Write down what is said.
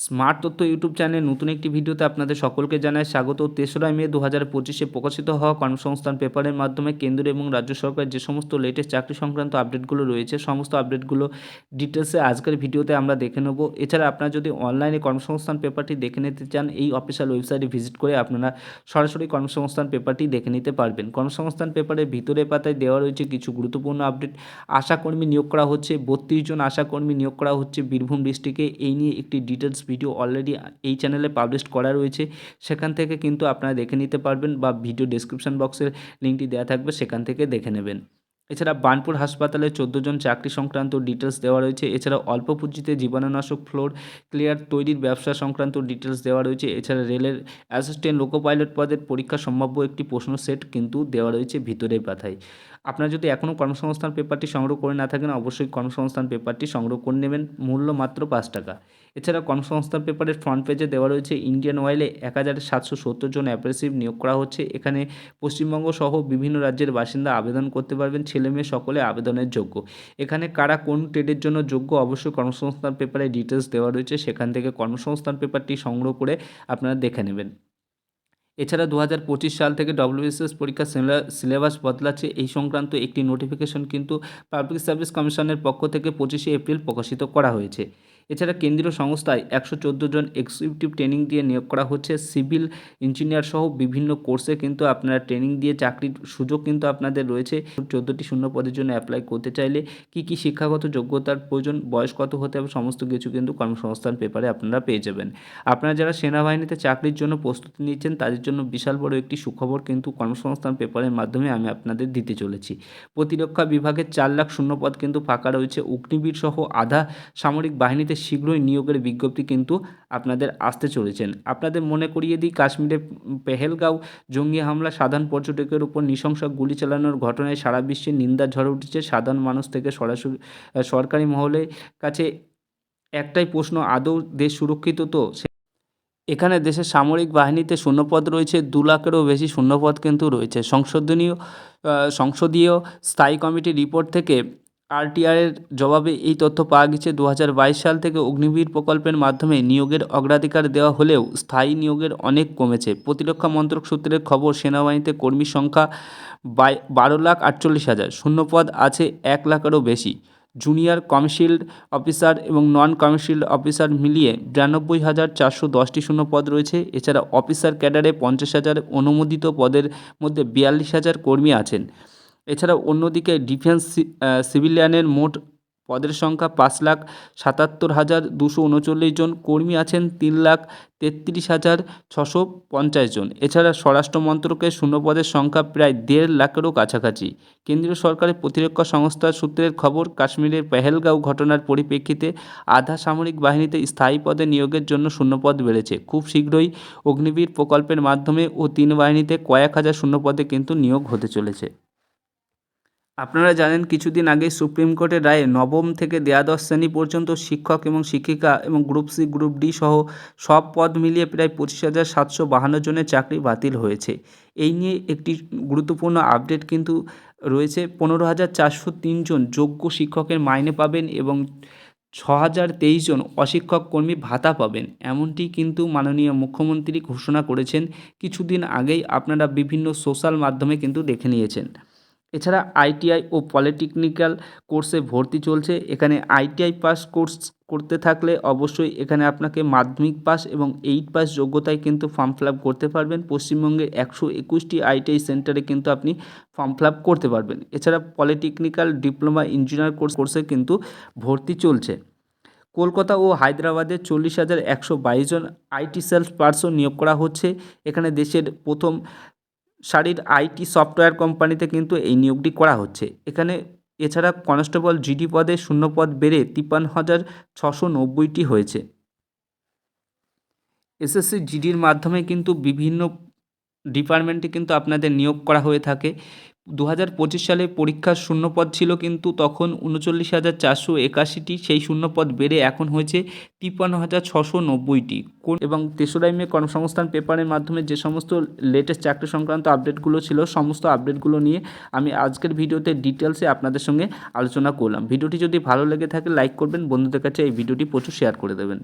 Smart তথ্য YouTube চ্যানেলের নতুন একটি ভিডিওতে আপনাদের সকলকে জানাই স্বাগত। ৩রা মে ২০২৫-এ প্রকাশিত হওয়া কর্মসংস্থান পেপারের মাধ্যমে কেন্দ্র এবং রাজ্য সরকার যে সমস্ত লেটেস্ট চাকরি সংক্রান্ত আপডেটগুলো রয়েছে, সমস্ত আপডেটগুলো ডিটেলসে আজকের ভিডিওতে আমরা দেখে নেব। এছাড়া আপনারা যদি অনলাইনে কর্মসংস্থান পেপারটি দেখে নিতে চান, এই অফিসিয়াল ওয়েবসাইটে ভিজিট করে আপনারা সরাসরি কর্মসংস্থান পেপারটি দেখে নিতে পারবেন। কর্মসংস্থান পেপারের ভিতরের পাতায় দেওয়া রয়েছে কিছু গুরুত্বপূর্ণ আপডেট। আশাকর্মী নিয়োগ করা হচ্ছে, 32 জন আশাকর্মী নিয়োগ করা হচ্ছে বীরভূম ডিস্ট্রিক্টে। এই নিয়ে একটি ডিটেলস ভিডিও অলরেডি এই চ্যানেলে পাবলিশ করা রয়েছে, সেখান থেকে কিন্তু আপনারা দেখে নিতে পারবেন, বা ভিডিও ডেসক্রিপশন বক্সের লিঙ্কটি দেওয়া থাকবে, সেখান থেকে দেখে নেবেন। এছাড়া বার্নপুর হাসপাতালে 14 জন চাকরি সংক্রান্ত ডিটেলস দেওয়া রয়েছে। এছাড়া অল্প পুঁজিতে জীবাণুনাশক ফ্লোর ক্লিয়ার তৈরির ব্যবসা সংক্রান্ত ডিটেলস দেওয়া রয়েছে। এছাড়া রেলের অ্যাসিস্ট্যান্ট লোকো পাইলট পদের পরীক্ষা সম্ভাব্য একটি প্রশ্ন সেট কিন্তু দেওয়া রয়েছে ভিতরের পাতায়। আপনারা যদি এখনও কর্মসংস্থান পেপারটি সংগ্রহ করে না থাকেন, অবশ্যই কর্মসংস্থান পেপারটি সংগ্রহ করে নেবেন, মূল্য মাত্র 5 টাকা। এছাড়া কর্মসংস্থান পেপারের ফ্রন্ট পেজে দেওয়া রয়েছে ইন্ডিয়ান অয়েলে 1770 জন অ্যাপ্রেন্টিস নিয়োগ করা হচ্ছে। এখানে পশ্চিমবঙ্গ সহ বিভিন্ন রাজ্যের বাসিন্দা আবেদন করতে পারবেন, ছেলেমেয়ে সকলে আবেদনের যোগ্য। এখানে কারা কোন ট্রেডের জন্য যোগ্য অবশ্যই কর্মসংস্থান পেপারে ডিটেলস দেওয়া রয়েছে, সেখান থেকে কর্মসংস্থান পেপারটি সংগ্রহ করে আপনারা দেখে নেবেন। এছাড়া 2025 সাল থেকে ডব্লিউবিসিএস পরীক্ষার সিলেবাস বদলাচ্ছে, এই সংক্রান্ত একটি নোটিফিকেশন কিন্তু পাবলিক সার্ভিস কমিশনের পক্ষ থেকে 25শে এপ্রিল প্রকাশিত করা হয়েছে। এছাড়া কেন্দ্রীয় সংস্থায় 114 জন এক্সিকিউটিভ ট্রেনিং দিয়ে নিয়োগ করা হচ্ছে। সিভিল ইঞ্জিনিয়ার সহ বিভিন্ন কোর্সে কিন্তু আপনারা ট্রেনিং দিয়ে চাকরির সুযোগ কিন্তু আপনাদের রয়েছে। 14টি শূন্য পদের জন্য অ্যাপ্লাই করতে চাইলে কী শিক্ষাগত যোগ্যতার প্রয়োজন, বয়স কত হতে হবে, সমস্ত কিছু কিন্তু কর্মসংস্থান পেপারে আপনারা পেয়ে যাবেন। আপনারা যারা সেনাবাহিনীতে চাকরির জন্য প্রস্তুতি নিচ্ছেন, তাদের জন্য বিশাল বড় একটি সুখবর কিন্তু কর্মসংস্থান পেপারের মাধ্যমে আমি আপনাদের দিতে চলেছি। প্রতিরক্ষা বিভাগের 4 লাখ শূন্য পদ কিন্তু ফাঁকা রয়েছে। অগ্নিবীর সহ আধা সামরিক বাহিনীতে শীঘ্রই নিয়োগের বিজ্ঞপ্তি কিন্তু আপনাদের আসতে চলেছেন। আপনাদের মনে করিয়ে দিই, কাশ্মীরের পেহেলগাঁও জঙ্গি হামলা সাধারণ পর্যটকের উপর নৃশংস গুলি চালানোর ঘটনায় সারা বিশ্বে নিন্দার ঝড় উঠেছে। সাধারণ মানুষ থেকে সরাসরি সরকারি মহলের কাছে একটাই প্রশ্ন, আদৌ দেশ সুরক্ষিত তো? এখানে দেশের সামরিক বাহিনীতে শূন্যপদ রয়েছে 2 লাখেরও বেশি শূন্যপদ কিন্তু রয়েছে। সংসদীয় স্থায়ী কমিটির রিপোর্ট থেকে আরটিআইয়ের জবাবে এই তথ্য পাওয়া গেছে। 2022 সাল থেকে অগ্নিবীর প্রকল্পের মাধ্যমে নিয়োগের অগ্রাধিকার দেওয়া হলেও স্থায়ী নিয়োগের অনেক কমেছে। প্রতিরক্ষা মন্ত্রক সূত্রের খবর, সেনাবাহিনীতে কর্মীর সংখ্যা 12,48,000, শূন্যপদ আছে 1 লাখেরও বেশি। জুনিয়র কমিশনড অফিসার এবং নন কমিশনড অফিসার মিলিয়ে 92,410টি শূন্যপদ রয়েছে। এছাড়া অফিসার ক্যাডারে 50,000, অনুমোদিত পদের মধ্যে 42,000 কর্মী আছেন। এছাড়া অন্যদিকে ডিফেন্স সিভিলিয়ানের মোট পদের সংখ্যা 5,77,239 জন, কর্মী আছেন 3,33,650 জন। এছাড়া স্বরাষ্ট্র মন্ত্রকের শূন্যপদের সংখ্যা প্রায় 1.5 লাখেরও কাছাকাছি। কেন্দ্রীয় সরকারের প্রতিরক্ষা সংস্থার সূত্রের খবর, কাশ্মীরের পেহেলগাঁও ঘটনার পরিপ্রেক্ষিতে আধা সামরিক বাহিনীতে স্থায়ী পদে নিয়োগের জন্য শূন্যপদ বেড়েছে। খুব শীঘ্রই অগ্নিবীর প্রকল্পের মাধ্যমে ও 3 বাহিনীতে কয়েক হাজার শূন্যপদে কিন্তু নিয়োগ হতে চলেছে। আপনারা জানেন, কিছুদিন আগে সুপ্রিম কোর্টের রায়ে নবম থেকে দ্বাদশ শ্রেণী পর্যন্ত শিক্ষক এবং শিক্ষিকা এবং গ্রুপ সি গ্রুপ ডি সহ সব পদ মিলিয়ে প্রায় 25,752 জনের চাকরি বাতিল হয়েছে। এই নিয়ে একটি গুরুত্বপূর্ণ আপডেট কিন্তু রয়েছে। 15,403 জন যোগ্য শিক্ষকের মাইনে পাবেন এবং 6,023 জন অশিক্ষক কর্মী ভাতা পাবেন, এমনটি কিন্তু মাননীয় মুখ্যমন্ত্রী ঘোষণা করেছেন। কিছুদিন আগেই আপনারা বিভিন্ন সোশ্যাল মাধ্যমে কিন্তু দেখে নিয়েছেন। এছাড়া আইটিআই ও পলিটেকনিক্যাল কোর্সে ভর্তি চলছে। এখানে আইটিআই পাস কোর্স করতে থাকলে অবশ্যই এখানে আপনাকে মাধ্যমিক পাস এবং 8 পাস যোগ্যতায় কিন্তু ফর্ম ফিল আপ করতে পারবেন। পশ্চিমবঙ্গের 121টি আইটিআই সেন্টারে কিন্তু আপনি ফর্ম ফিল আপ করতে পারবেন। এছাড়া পলিটেকনিক্যাল ডিপ্লোমা ইঞ্জিনিয়ার কোর্সে কিন্তু ভর্তি চলছে। কলকাতা ও হায়দ্রাবাদে 40,122 জন আইটি সেলস পার্সন নিয়োগ করা হচ্ছে। এখানে দেশের প্রথম সারির আইটি সফটওয়্যার কোম্পানিতে কিন্তু এই নিয়োগটি করা হচ্ছে। এছাড়া কনস্টেবল জিডি পদে শূন্যপদ বেড়ে 53,690টি হয়েছে। এসএসসি জিডির মাধ্যমে কিন্তু বিভিন্ন ডিপার্টমেন্টে কিন্তু আপনাদের নিয়োগ করা হয়ে থাকে। 2025 সালে পরীক্ষার শূন্যপদ ছিল কিন্তু তখন 39,481টি, সেই শূন্যপদ বেড়ে এখন হয়েছে 53,690টি। এবং 3রা মে কর্মসংস্থান পেপারের মাধ্যমে যে সমস্ত লেটেস্ট চাকরি সংক্রান্ত আপডেটগুলো ছিল, সমস্ত আপডেটগুলো নিয়ে আমি আজকের ভিডিওতে ডিটেলসে আপনাদের সঙ্গে আলোচনা করলাম। ভিডিওটি যদি ভালো লেগে থাকে লাইক করবেন, বন্ধুদের কাছে এই ভিডিওটি প্রচুর শেয়ার করে দেবেন।